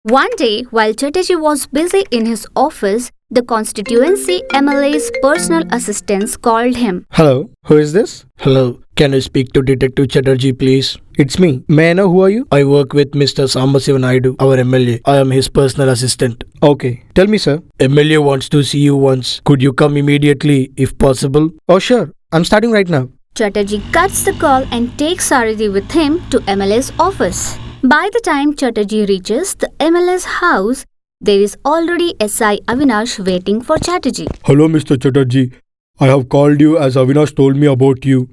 One day, while Chatarji was busy in his office, the constituency MLA's personal assistants called him. Hello, who is this? Hello, can I speak to Detective Chatarji, please? It's me. May I know who are you? I work with Mr. Sambhasiva Naidu, our MLA. I am his personal assistant. Okay, tell me, sir. MLA wants to see you once. Could you come immediately, if possible? Oh, sure. I'm starting right now. Chatarji cuts the call and takes Sarathy with him to MLA's office. By the time Chatarji reaches the MLA's house, there is already SI Avinash waiting for Chatarji. Hello, Mr. Chatarji. I have called you as Avinash told me about you.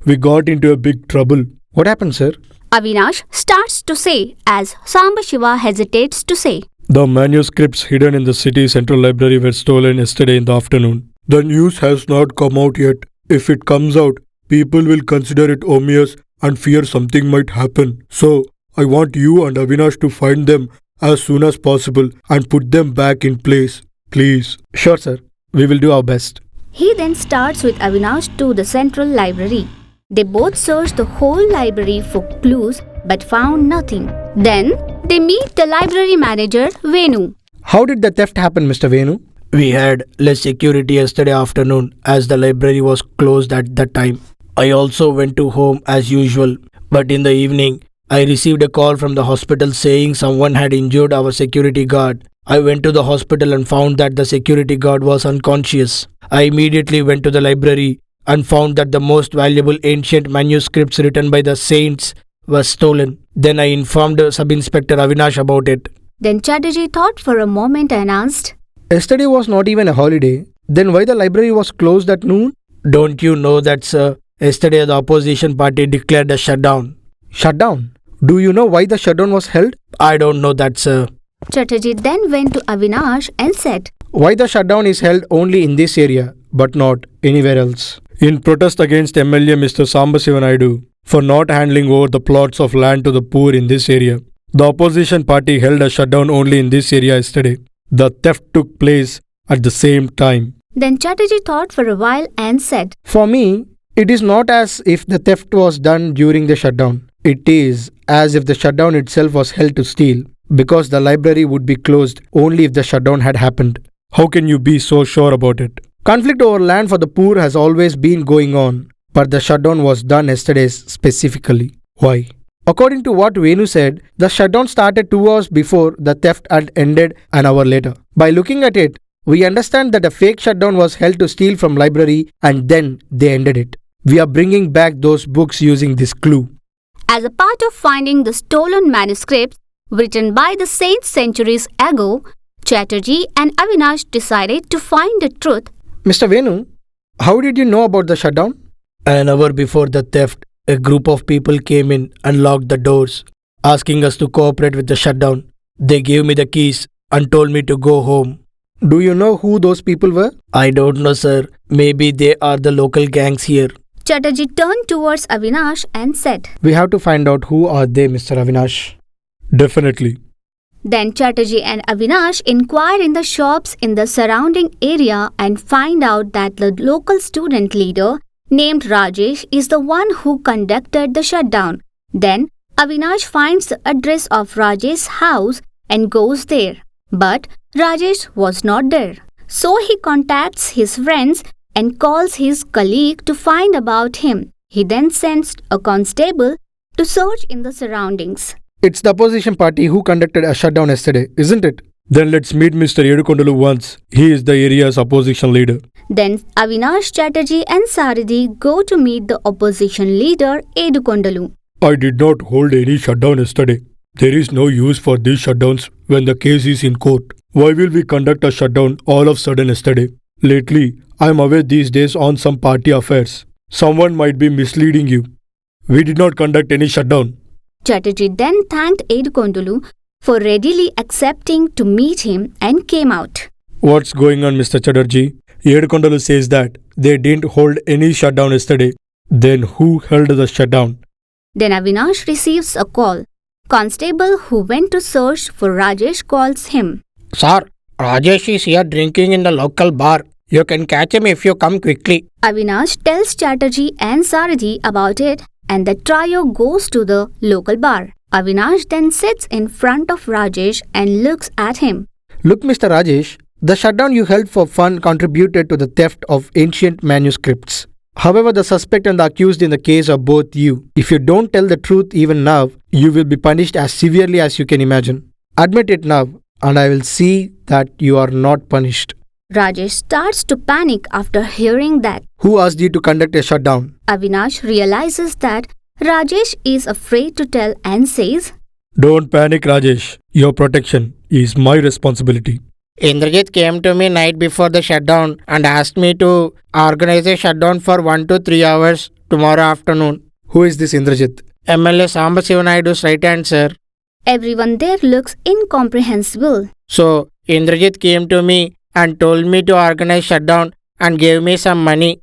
We got into a big trouble. What happened, sir? Avinash starts to say as Sambhasiva hesitates to say. The manuscripts hidden in the city central library were stolen yesterday in the afternoon. The news has not come out yet. If it comes out, people will consider it ominous and fear something might happen. So, I want you and Avinash to find them as soon as possible and put them back in place. Please. Sure, sir. We will do our best. He then starts with Avinash to the central library. They both search the whole library for clues but found nothing. Then they meet the library manager, Venu. How did the theft happen, Mr. Venu? We had less security yesterday afternoon as the library was closed at that time. I also went to home as usual, but in the evening, I received a call from the hospital saying someone had injured our security guard. I went to the hospital and found that the security guard was unconscious. I immediately went to the library and found that the most valuable ancient manuscripts written by the saints were stolen. Then I informed Sub-Inspector Avinash about it. Then Chatarji thought for a moment and asked, Yesterday was not even a holiday. Then why the library was closed at noon? Don't you know that, sir? Yesterday the opposition party declared a shutdown. Shutdown? Do you know why the shutdown was held? I don't know that, sir. Chatarji then went to Avinash and said, Why the shutdown is held only in this area, but not anywhere else? In protest against MLA Mr. Sambhasiva Naidu for not handing over the plots of land to the poor in this area, the opposition party held a shutdown only in this area yesterday. The theft took place at the same time. Then Chatarji thought for a while and said, For me, it is not as if the theft was done during the shutdown. It is as if the shutdown itself was held to steal, because the library would be closed only if the shutdown had happened. How can you be so sure about it? Conflict over land for the poor has always been going on, but the shutdown was done yesterday specifically. Why? According to what Venu said, the shutdown started 2 hours before the theft had ended an hour later. By looking at it, we understand that a fake shutdown was held to steal from library and then they ended it. We are bringing back those books using this clue. As a part of finding the stolen manuscripts written by the saints centuries ago, Chatarji and Avinash decided to find the truth. Mr. Venu, how did you know about the shutdown? An hour before the theft, a group of people came in and locked the doors, asking us to cooperate with the shutdown. They gave me the keys and told me to go home. Do you know who those people were? I don't know, sir. Maybe they are the local gangs here. Chatarji turned towards Avinash and said, We have to find out who are they, Mr. Avinash. Definitely. Then Chatarji and Avinash inquired in the shops in the surrounding area and find out that the local student leader named Rajesh is the one who conducted the shutdown. Then Avinash finds the address of Rajesh's house and goes there. But Rajesh was not there. So he contacts his friends and calls his colleague to find about him. He then sends a constable to search in the surroundings. It's the opposition party who conducted a shutdown yesterday, isn't it? Then let's meet Mr. Edukondalu once. He is the area's opposition leader. Then Avinash, Chatarji and Sarathy go to meet the opposition leader Edukondalu. I did not hold any shutdown yesterday. There is no use for these shutdowns when the case is in court. Why will we conduct a shutdown all of a sudden yesterday? Lately, I am away these days on some party affairs. Someone might be misleading you. We did not conduct any shutdown. Chatarji then thanked Edukondalu for readily accepting to meet him and came out. What's going on, Mr. Chatarji? Edukondalu says that they didn't hold any shutdown yesterday. Then who held the shutdown? Then Avinash receives a call. Constable who went to search for Rajesh calls him. Sir, Rajesh is here drinking in the local bar. You can catch him if you come quickly. Avinash tells Chatarji and Sarathy about it and the trio goes to the local bar. Avinash then sits in front of Rajesh and looks at him. Look, Mr. Rajesh, the shutdown you held for fun contributed to the theft of ancient manuscripts. However, the suspect and the accused in the case are both you. If you don't tell the truth even now, you will be punished as severely as you can imagine. Admit it now, and I will see that you are not punished. Rajesh starts to panic after hearing that. Who asked you to conduct a shutdown? Avinash realizes that Rajesh is afraid to tell and says, Don't panic, Rajesh. Your protection is my responsibility. Indrajit came to me night before the shutdown and asked me to organize a shutdown for 1 to 3 hours tomorrow afternoon. Who is this Indrajit? MLA Sambhasiva Naidu's right hand, sir. Everyone there looks incomprehensible. So, Indrajit came to me and told me to organize shutdown and gave me some money.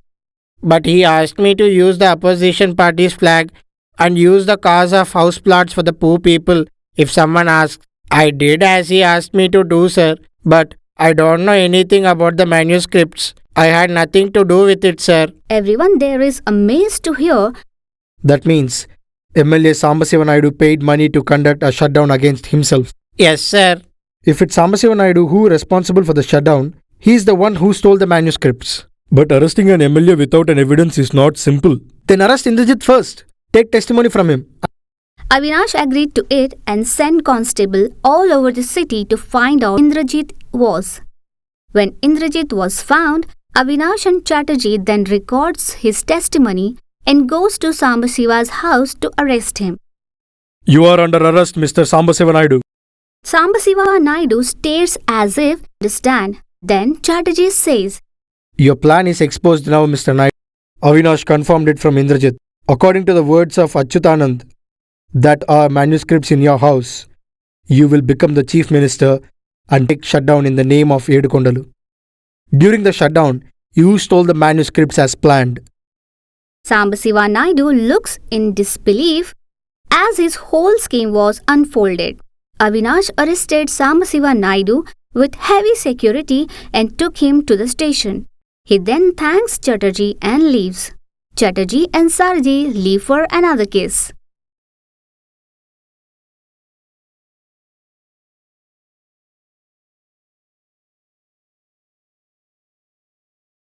But he asked me to use the opposition party's flag and use the cause of house plots for the poor people if someone asks. I did as he asked me to do, sir. But I don't know anything about the manuscripts. I had nothing to do with it, sir. Everyone there is amazed to hear. That means MLA Sambhasiva Naidu paid money to conduct a shutdown against himself. Yes, sir. If it's Sambhasiva Naidu who is responsible for the shutdown, he is the one who stole the manuscripts. But arresting an MLA without an evidence is not simple. Then arrest Indrajit first. Take testimony from him. Avinash agreed to it and sent constable all over the city to find out Indrajit was. When Indrajit was found, Avinash and Chatarji then records his testimony and goes to Sambhasiva's house to arrest him. You are under arrest, Mr. Sambhasiva Naidu. Sambhasiva Naidu stares as if to understand. Then Chatarji says, Your plan is exposed now, Mr. Naidu. Avinash confirmed it from Indrajit. According to the words of Achyutanand, that are manuscripts in your house, you will become the chief minister and take shutdown in the name of Edukondalu. During the shutdown, you stole the manuscripts as planned. Sambhasiva Naidu looks in disbelief as his whole scheme was unfolded. Avinash arrested Sambhasiva Naidu with heavy security and took him to the station. He then thanks Chatarji and leaves. Chatarji and Sarathy leave for another case.